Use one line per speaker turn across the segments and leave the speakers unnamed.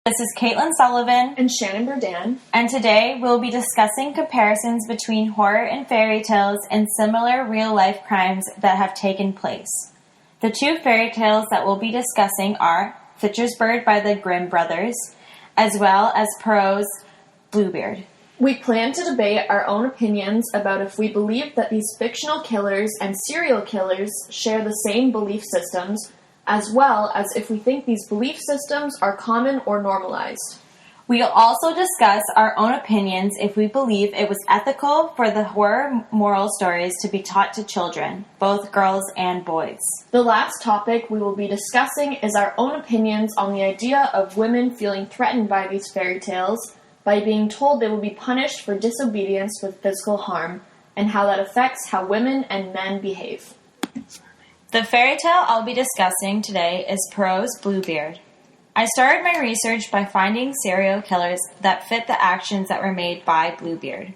This is Caitlin Sullivan
and Shannon Berdan,
and today we'll be discussing comparisons between horror and fairy tales and similar real-life crimes that have taken place. The two fairy tales that we'll be discussing are Fitcher's Bird by the Grimm brothers, as well as Perrault's Bluebeard.
We plan to debate our own opinions about if we believe that these fictional killers and serial killers share the same belief systems, as well as if we think these belief systems are common or normalized.
We'll also discuss our own opinions if we believe it was ethical for the horror moral stories to be taught to children, both girls and boys.
The last topic we will be discussing is our own opinions on the idea of women feeling threatened by these fairy tales by being told they will be punished for disobedience with physical harm, and how that affects how women and men behave.
The fairy tale I'll be discussing today is Perrault's Bluebeard. I started my research by finding serial killers that fit the actions that were made by Bluebeard.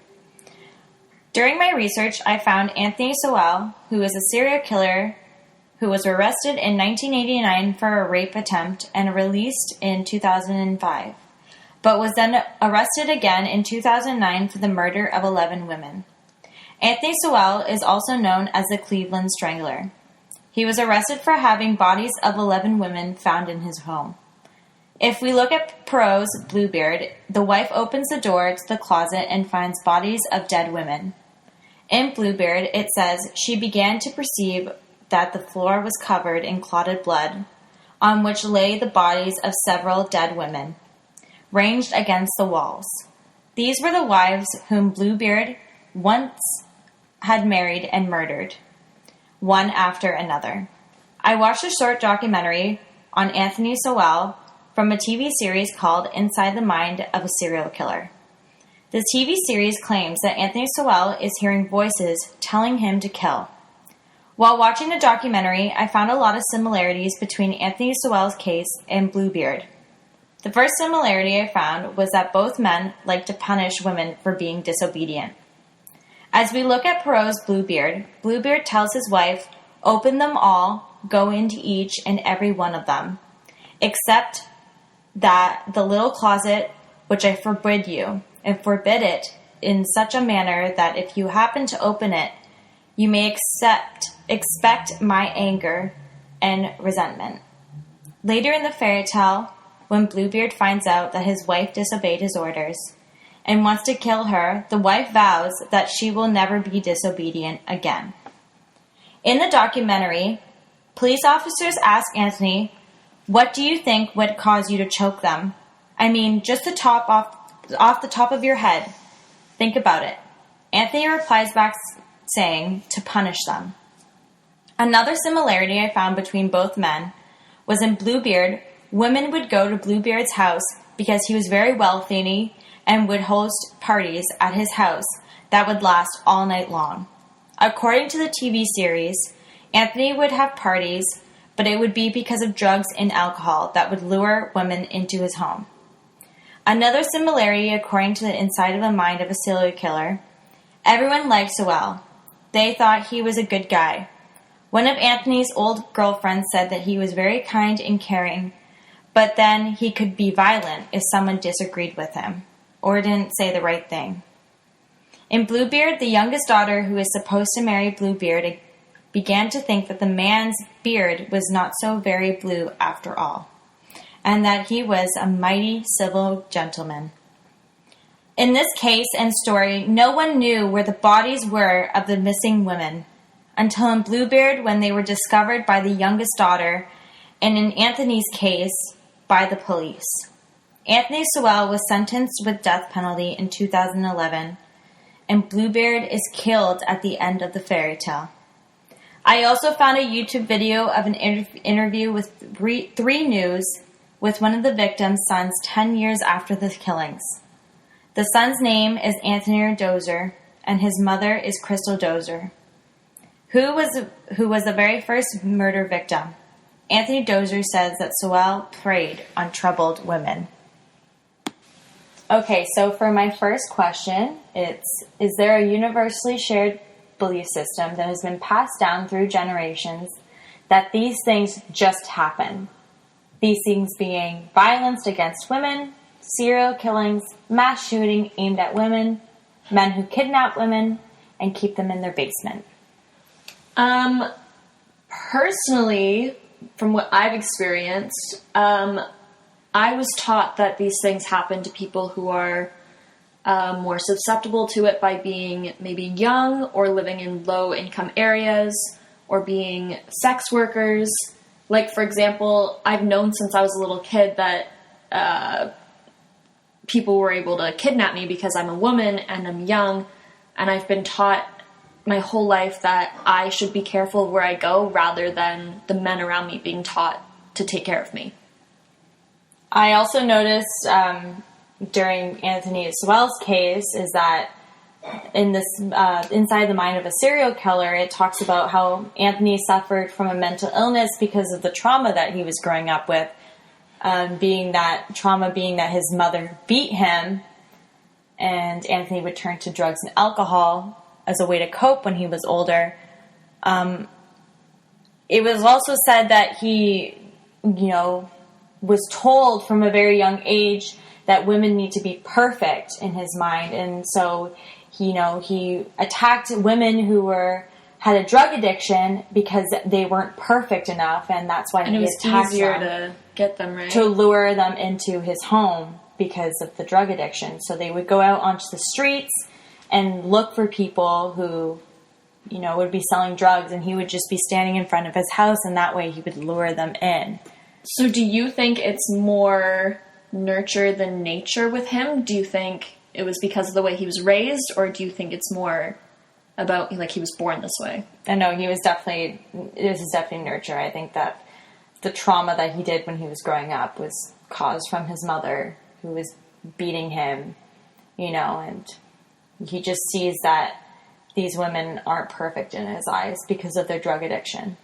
During my research, I found Anthony Sowell, who is a serial killer who was arrested in 1989 for a rape attempt and released in 2005, but was then arrested again in 2009 for the murder of 11 women. Anthony Sowell is also known as the Cleveland Strangler. He was arrested for having bodies of 11 women found in his home. If we look at Perrault's Bluebeard, the wife opens the door to the closet and finds bodies of dead women. In Bluebeard, it says, she began to perceive that the floor was covered in clotted blood, on which lay the bodies of several dead women, ranged against the walls. These were the wives whom Bluebeard once had married and murdered, one after another. I watched a short documentary on Anthony Sowell from a TV series called Inside the Mind of a Serial Killer. The TV series claims that Anthony Sowell is hearing voices telling him to kill. While watching the documentary, I found a lot of similarities between Anthony Sowell's case and Bluebeard. The first similarity I found was that both men like to punish women for being disobedient. As we look at Perrault's Bluebeard, Bluebeard tells his wife, "Open them all, go into each and every one of them, except that the little closet which I forbid you, and forbid it in such a manner that if you happen to open it, you may expect my anger and resentment." Later in the fairy tale, when Bluebeard finds out that his wife disobeyed his orders and wants to kill her, the wife vows that she will never be disobedient again. In the documentary, police officers ask Anthony, "What do you think would cause you to choke them? I mean, just the top off the top of your head. Think about it." Anthony replies back saying, "To punish them." Another similarity I found between both men was in Bluebeard, women would go to Bluebeard's house because he was very wealthy and would host parties at his house that would last all night long. According to the TV series, Anthony would have parties, but it would be because of drugs and alcohol that would lure women into his home. Another similarity, according to the Inside of the Mind of a Serial Killer, everyone liked Sowell. They thought he was a good guy. One of Anthony's old girlfriends said that he was very kind and caring, but then he could be violent if someone disagreed with him or didn't say the right thing. In Bluebeard, the youngest daughter, who is supposed to marry Bluebeard, began to think that the man's beard was not so very blue after all, and that he was a mighty civil gentleman. In this case and story, no one knew where the bodies were of the missing women, until in Bluebeard when they were discovered by the youngest daughter, and in Anthony's case, by the police. Anthony Sowell was sentenced with death penalty in 2011, and Bluebeard is killed at the end of the fairy tale. I also found a YouTube video of an interview with 3 News with one of the victims' sons 10 years after the killings. The son's name is Anthony Dozer, and his mother is Crystal Dozer, who was the very first murder victim. Anthony Dozer says that Sowell preyed on troubled women. Okay, so for my first question, is there a universally shared belief system that has been passed down through generations that these things just happen? These things being violence against women, serial killings, mass shooting aimed at women, men who kidnap women and keep them in their basement.
Personally, from what I've experienced, I was taught that these things happen to people who are more susceptible to it by being maybe young or living in low-income areas or being sex workers. Like, for example, I've known since I was a little kid that people were able to kidnap me because I'm a woman and I'm young, and I've been taught my whole life that I should be careful where I go rather than the men around me being taught to take care of me.
I also noticed during Anthony Sewell's case is that in this Inside the Mind of a Serial Killer, it talks about how Anthony suffered from a mental illness because of the trauma that he was growing up with, being that his mother beat him, and Anthony would turn to drugs and alcohol as a way to cope when he was older. It was also said that he, was told from a very young age that women need to be perfect in his mind. And so, he attacked women who had a drug addiction because they weren't perfect enough. And that's why he attacked them.
And it was easier to get them, right?
To lure them into his home because of the drug addiction. So they would go out onto the streets and look for people who, would be selling drugs, and he would just be standing in front of his house, and that way he would lure them in.
So do you think it's more nurture than nature with him? Do you think it was because of the way he was raised, or do you think it's more about, he was born this way?
I know this is definitely nurture. I think that the trauma that he did when he was growing up was caused from his mother, who was beating him, and he just sees that these women aren't perfect in his eyes because of their drug addiction.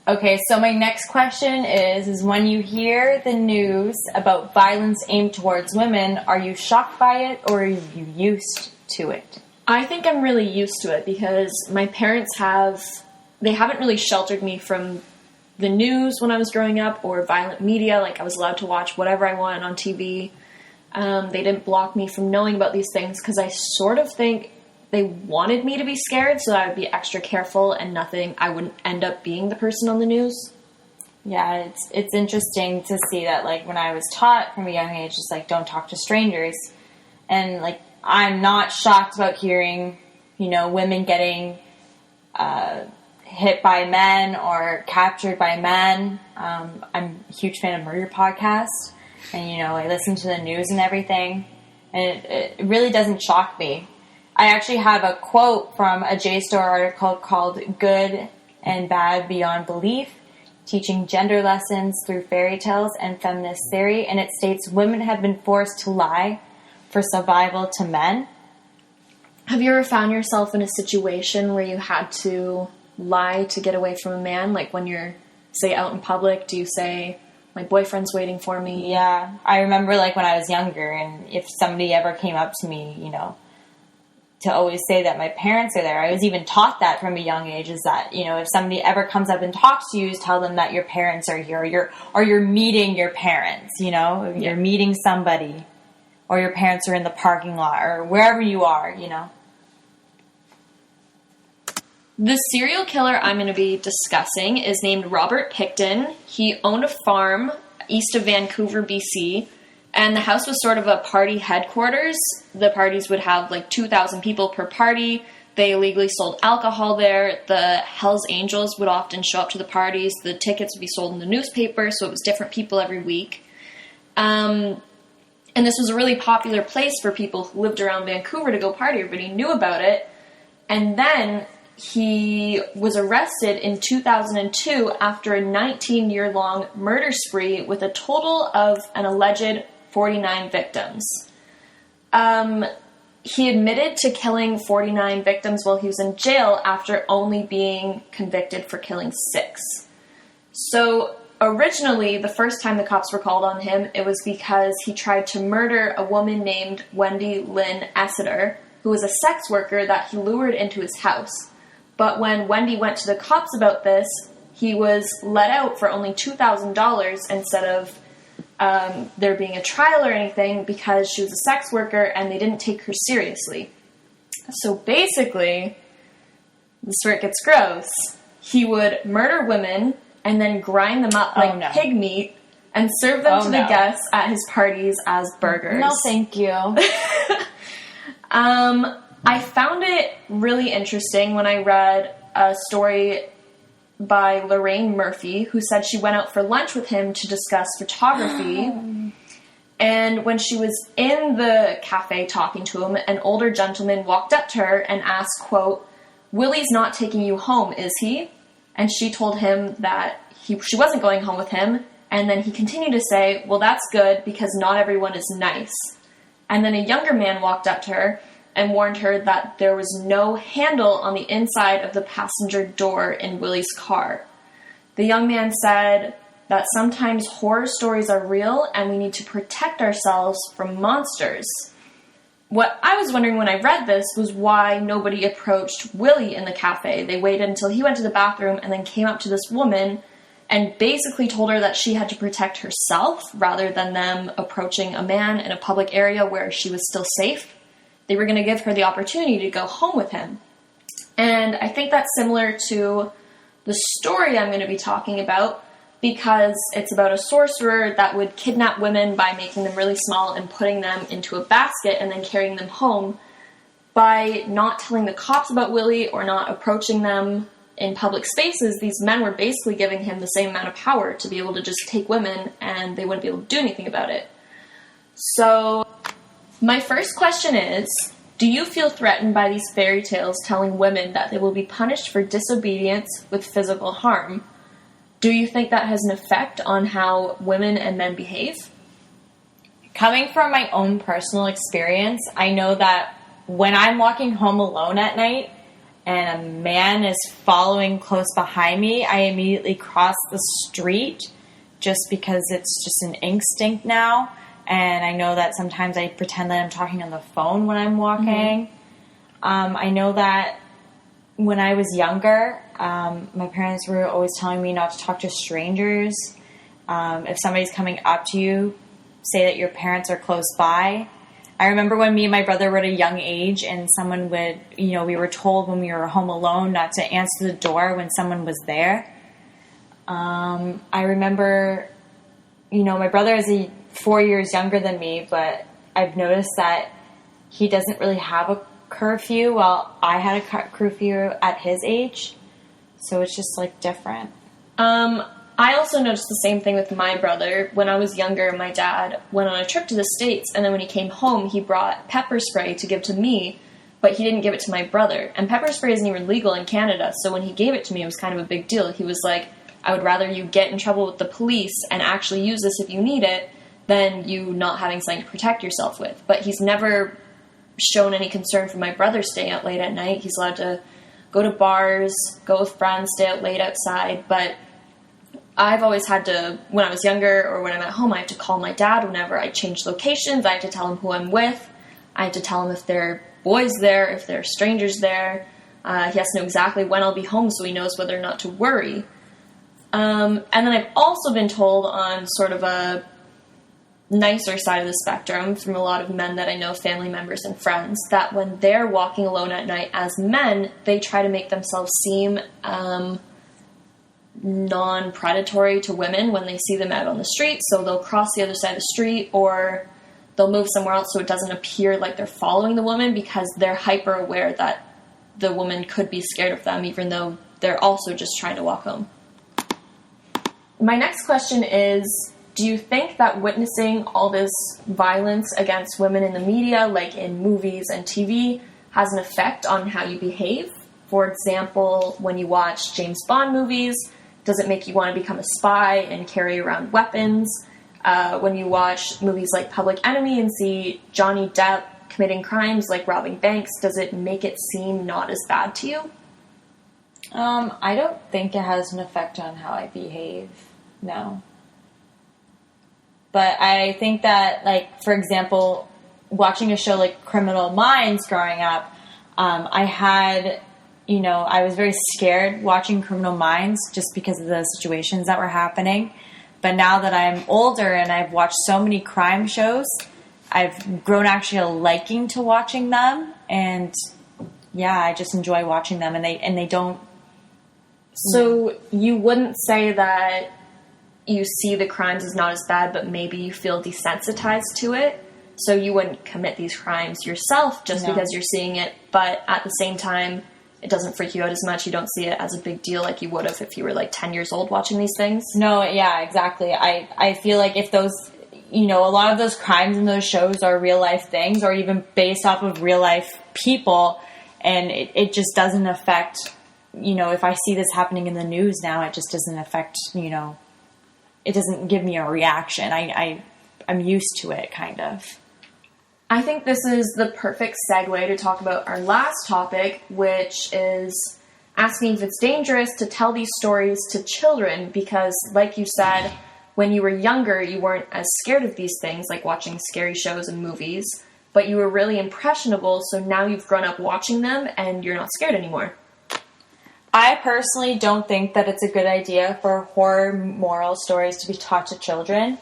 Okay, so my next question is when you hear the news about violence aimed towards women, are you shocked by it or are you used to it?
I think I'm really used to it because my parents haven't really sheltered me from the news when I was growing up or violent media. I was allowed to watch whatever I wanted on TV. They didn't block me from knowing about these things because I sort of think they wanted me to be scared so that I would be extra careful and I wouldn't end up being the person on the news.
Yeah, it's interesting to see that, when I was taught from a young age, just, don't talk to strangers. And, I'm not shocked about hearing, women getting hit by men or captured by men. I'm a huge fan of murder podcasts. And, I listen to the news and everything. And it really doesn't shock me. I actually have a quote from a JSTOR article called Good and Bad Beyond Belief, Teaching Gender Lessons Through Fairytales and Feminist Theory. And it states, women have been forced to lie for survival to men.
Have you ever found yourself in a situation where you had to lie to get away from a man? When you're, say, out in public, do you say, my boyfriend's waiting for me?
Yeah. I remember, when I was younger, and if somebody ever came up to me, to always say that my parents are there. I was even taught that from a young age, is that, if somebody ever comes up and talks to you, tell them that your parents are here, or you're meeting your parents, you're meeting somebody, or your parents are in the parking lot, or wherever you are,
The serial killer I'm going to be discussing is named Robert Pickton. He owned a farm east of Vancouver, BC, and the house was sort of a party headquarters. The parties would have 2,000 people per party. They illegally sold alcohol there. The Hells Angels would often show up to the parties. The tickets would be sold in the newspaper, so it was different people every week. And this was a really popular place for people who lived around Vancouver to go party. Everybody knew about it. And then he was arrested in 2002 after a 19-year-long murder spree with a total of an alleged 49 victims. He admitted to killing 49 victims while he was in jail after only being convicted for killing 6. So originally, the first time the cops were called on him, it was because he tried to murder a woman named Wendy Lynn Essiter, who was a sex worker that he lured into his house. But when Wendy went to the cops about this, he was let out for only $2,000 instead of there being a trial or anything because she was a sex worker and they didn't take her seriously. So basically, this is where it gets gross. He would murder women and then grind them up like pig meat and serve them to the guests at his parties as burgers.
No, thank you.
I found it really interesting when I read a story by Lorraine Murphy, who said she went out for lunch with him to discuss photography. And when she was in the cafe talking to him, an older gentleman walked up to her and asked, quote, "Willie's not taking you home, is he?" And she told him that she wasn't going home with him. And then he continued to say, "Well, that's good because not everyone is nice." And then a younger man walked up to her and warned her that there was no handle on the inside of the passenger door in Willie's car. The young man said that sometimes horror stories are real and we need to protect ourselves from monsters. What I was wondering when I read this was why nobody approached Willie in the cafe. They waited until he went to the bathroom and then came up to this woman and basically told her that she had to protect herself rather than them approaching a man in a public area where she was still safe. They were going to give her the opportunity to go home with him. And I think that's similar to the story I'm going to be talking about because it's about a sorcerer that would kidnap women by making them really small and putting them into a basket and then carrying them home. By not telling the cops about Willie or not approaching them in public spaces, these men were basically giving him the same amount of power to be able to just take women and they wouldn't be able to do anything about it. So my first question is, do you feel threatened by these fairy tales telling women that they will be punished for disobedience with physical harm? Do you think that has an effect on how women and men behave?
Coming from my own personal experience, I know that when I'm walking home alone at night and a man is following close behind me, I immediately cross the street just because it's just an instinct now. And I know that sometimes I pretend that I'm talking on the phone when I'm walking. I know that when I was younger, my parents were always telling me not to talk to strangers. If somebody's coming up to you, say that your parents are close by. I remember when me and my brother were at a young age and someone would, we were told when we were home alone not to answer the door when someone was there. I remember, my brother is 4 years younger than me, but I've noticed that he doesn't really have a curfew while I had a curfew at his age. So it's just different.
I also noticed the same thing with my brother. When I was younger, my dad went on a trip to the States, and then when he came home, he brought pepper spray to give to me, but he didn't give it to my brother. And pepper spray isn't even legal in Canada, so when he gave it to me, it was kind of a big deal. He was like, "I would rather you get in trouble with the police and actually use this if you need it than you not having something to protect yourself with." But he's never shown any concern for my brother staying out late at night. He's allowed to go to bars, go with friends, stay out late outside, but I've always had to, when I was younger or when I'm at home, I have to call my dad whenever I change locations. I have to tell him who I'm with. I have to tell him if there are boys there, if there are strangers there. He has to know exactly when I'll be home so he knows whether or not to worry. And then I've also been told on sort of a nicer side of the spectrum from a lot of men that I know, family members and friends, that when they're walking alone at night as men, they try to make themselves seem non-predatory to women when they see them out on the street. So they'll cross the other side of the street or they'll move somewhere else so it doesn't appear like they're following the woman because they're hyper aware that the woman could be scared of them even though they're also just trying to walk home. My next question is, do you think that witnessing all this violence against women in the media, like in movies and TV, has an effect on how you behave? For example, when you watch James Bond movies, does it make you want to become a spy and carry around weapons? When you watch movies like Public Enemy and see Johnny Depp committing crimes like robbing banks, does it make it seem not as bad to you?
I don't think it has an effect on how I behave. No. But I think that, for example, watching a show like Criminal Minds growing up, I had I was very scared watching Criminal Minds just because of the situations that were happening. But now that I'm older and I've watched so many crime shows, I've grown actually a liking to watching them. And yeah, I just enjoy watching them. And they don't.
So you wouldn't say that you see the crimes as not as bad, but maybe you feel desensitized to it? So you wouldn't commit these crimes yourself just because you're seeing it, but at the same time, it doesn't freak you out as much. You don't see it as a big deal like you would have if you were like 10 years old watching these things?
No, yeah, exactly. I feel like if those, a lot of those crimes in those shows are real life things or even based off of real life people, and it just doesn't affect, if I see this happening in the news now, it just doesn't affect, it doesn't give me a reaction. I'm used to it, kind of.
I think this is the perfect segue to talk about our last topic, which is asking if it's dangerous to tell these stories to children because, like you said, when you were younger, you weren't as scared of these things, like watching scary shows and movies, but you were really impressionable, so now you've grown up watching them and you're not scared anymore.
I personally don't think that it's a good idea for horror moral stories to be taught to children.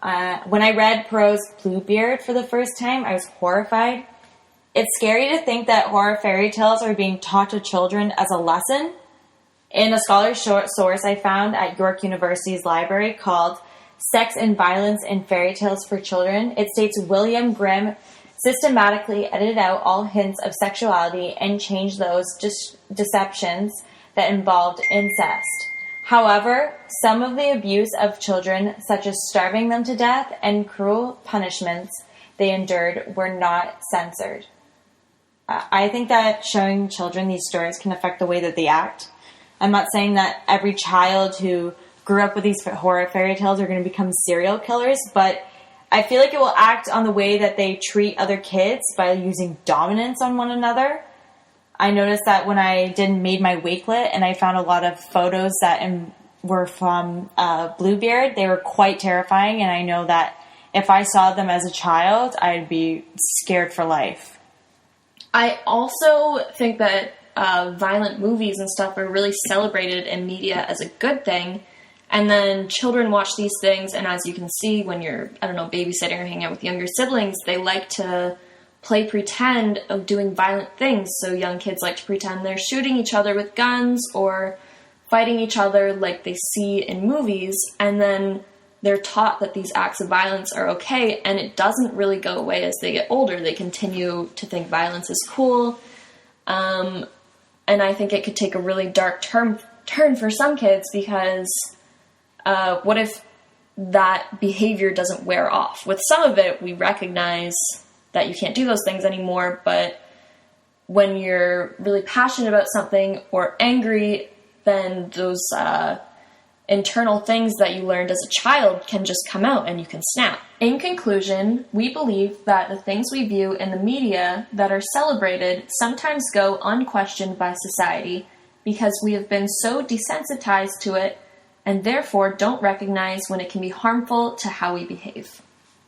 When I read Perrault's Bluebeard for the first time, I was horrified. It's scary to think that horror fairy tales are being taught to children as a lesson. In a scholar's source I found at York University's library called Sex and Violence in Fairy Tales for Children, it states William Grimm systematically edited out all hints of sexuality and changed those deceptions that involved incest. However, some of the abuse of children, such as starving them to death and cruel punishments they endured, were not censored. I think that showing children these stories can affect the way that they act. I'm not saying that every child who grew up with these horror fairy tales are going to become serial killers, but I feel like it will act on the way that they treat other kids by using dominance on one another. I noticed that when I made my wakelet and I found a lot of photos that were from Bluebeard, they were quite terrifying, and I know that if I saw them as a child, I'd be scared for life.
I also think that violent movies and stuff are really celebrated in media as a good thing, and then children watch these things, and as you can see when you're, babysitting or hanging out with younger siblings, they like to play pretend of doing violent things. So young kids like to pretend they're shooting each other with guns or fighting each other like they see in movies, and then they're taught that these acts of violence are okay, and it doesn't really go away as they get older. They continue to think violence is cool, and I think it could take a really dark turn for some kids because what if that behavior doesn't wear off? With some of it, we recognize that you can't do those things anymore, but when you're really passionate about something or angry, then those internal things that you learned as a child can just come out and you can snap. In conclusion, we believe that the things we view in the media that are celebrated sometimes go unquestioned by society because we have been so desensitized to it and therefore don't recognize when it can be harmful to how we behave.